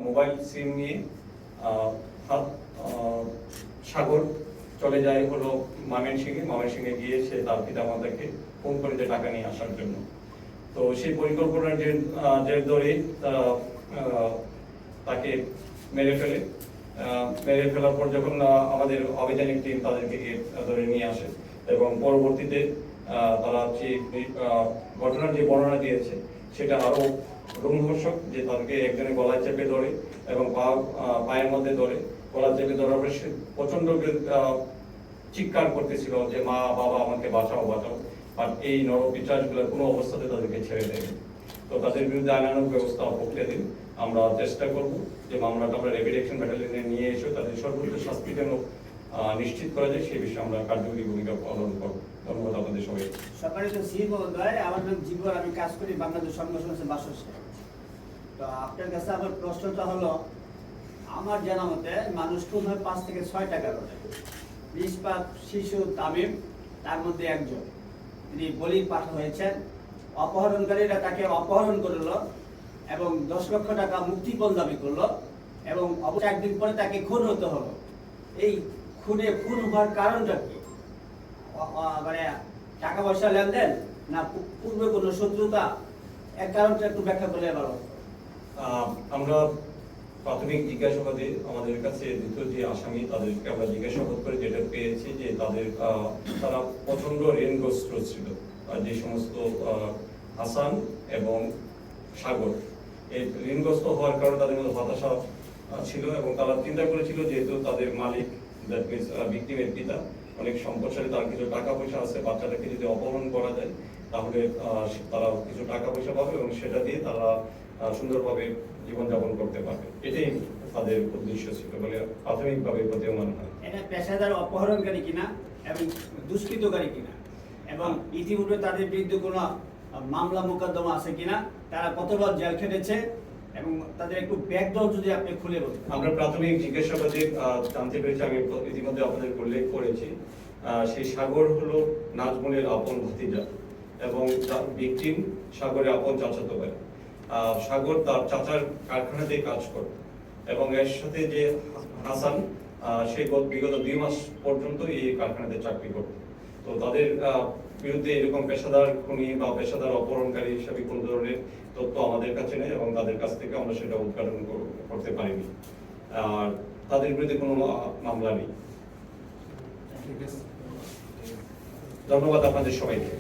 Mobile সিম নিয়ে সাগর চলে যায় হলো ময়মনসিংহে গিয়ে সে তার পিতামাতাকে ফোন করে যে টাকা নিয়ে আসার জন্য। তো সেই পরিকল্পনার যে ধরে তাকে মেরে ফেলার পর যখন আমাদের অভিযানিক টিম তাদেরকে ধরে নিয়ে আসে এবং পরবর্তীতে তারা যে ঘটনার যে বর্ণনা দিয়েছে সেটা আরো রোমহর্ষক, যে তাদেরকে একজনের গলায় চেপে ধরে এবং পায়ের মধ্যে ধরে গলা চেপে ধরার পরে সে প্রচন্ড চিৎকার করতেছিল যে মা বাবা আমাকে বাঁচাও। আর এই নরপিচাসগুলো কোনো অবস্থাতে তাদেরকে ছেড়ে দেয়। তো তাদের বিরুদ্ধে আইনানুগ ব্যবস্থা প্রক্রিয়া দিন আমরা চেষ্টা করব যে মামলাটা আমরা র্যাপিড অ্যাকশন ব্যাটালিয়নে নিয়ে এসে তাদের সর্বোচ্চ শাস্তি যেন নিশ্চিত করা যায় সেই বিষয়ে আমরা কার্যকরী ভূমিকা পালন করব। ধন্যবাদ আপনাদের সবাই। সম্মানিত সিইও মহোদয়, আমার নাম জীবন, আমি কাজ করি বাংলাদেশ সংগঠন বাসস্থান। তো আপনার কাছে আমার প্রশ্নটা হলো, আমার জানা মতে মানুষ খুন হয় 5 থেকে 6 টাকা করে। নিষ্পাপ শিশু তামিম তার মধ্যে একজন, তিনি বলির পাঠা হয়েছেন। অপহরণকারীরা তাকে অপহরণ করলো এবং 10 লক্ষ টাকা মুক্তিপণ দাবি করলো এবং অবশ্য একদিন পরে তাকে খুন হতে হলো। এই খুন হওয়ার কারণটা কি? মানে টাকা পয়সা লেনদেন না পূর্বে কোনো শত্রুতা? এর কারণটা একটু ব্যাখ্যা করলে ভালো। আমরা প্রাথমিক জিজ্ঞাসাবাদে আমাদের কাছে দ্বিতীয় যে আসামি তাদেরকে আমরা জিজ্ঞাসাবাদ করে যেটা পেয়েছি যে তারা প্রচন্ড ঋণগ্রস্ত ছিল। যে সমস্ত হাসান এবং সাগর এই ঋণগ্রস্ত হওয়ার কারণে তাদের মধ্যে হতাশা ছিল এবং তারা চিন্তা করেছিল যেহেতু তাদের মালিক দ্যাট মিনস ভিকটিমের পিতা অনেক সম্পদশালী, তার কিছু টাকা পয়সা আছে, বাচ্চাটাকে যদি অপহরণ করা যায় তাহলে তারা কিছু টাকা পয়সা পাবে এবং সেটা দিয়ে তারা সুন্দরভাবে জীবনযাপন করতে পারবে। এটাই তাদের উদ্দেশ্য ছিল বলে প্রাথমিকভাবে প্রতীয়মান হয়। এটা পেশাদার অপহরণকারী কিনা এবং দুষ্কৃতকারী কিনা, এবং ইতিপূর্বে তাদের বিরুদ্ধে কোনো মামলা মোকদ্দমা আছে কিনা, তারা কতবার জেল খেটেছে এবং তাদের একটু ব্যাকগ্রাউন্ড যদি আপনি খুলে বলতেন। আমরা প্রাথমিক জিজ্ঞাসাবাদে জানতে পেরেছি, আমি ইতিমধ্যে আপনাদের উল্লেখ করেছি, সেই সাগর হলো নাজমুলের আপন ভাতিজা এবং ভিকটিম সাগরের আপন চাচাতো ভাই। সাগর তার চাচার কারখানাতে কাজ করে এবং এর সাথে যে হাসান সে বিগত 2 মাস পর্যন্ত এই কারখানাতে চাকরি করত। তো তাদের বিরুদ্ধে এরকম পেশাদার খুনি বা পেশাদার অপহরণকারী হিসাবে কোনো ধরনের তথ্য আমাদের কাছে নেই এবং তাদের কাছ থেকে আমরা সেটা উদ্ঘাটন করতে পারিনি। আর তাদের বিরুদ্ধে কোনো মামলা নেই। ধন্যবাদ আপনাদের সবাইকে।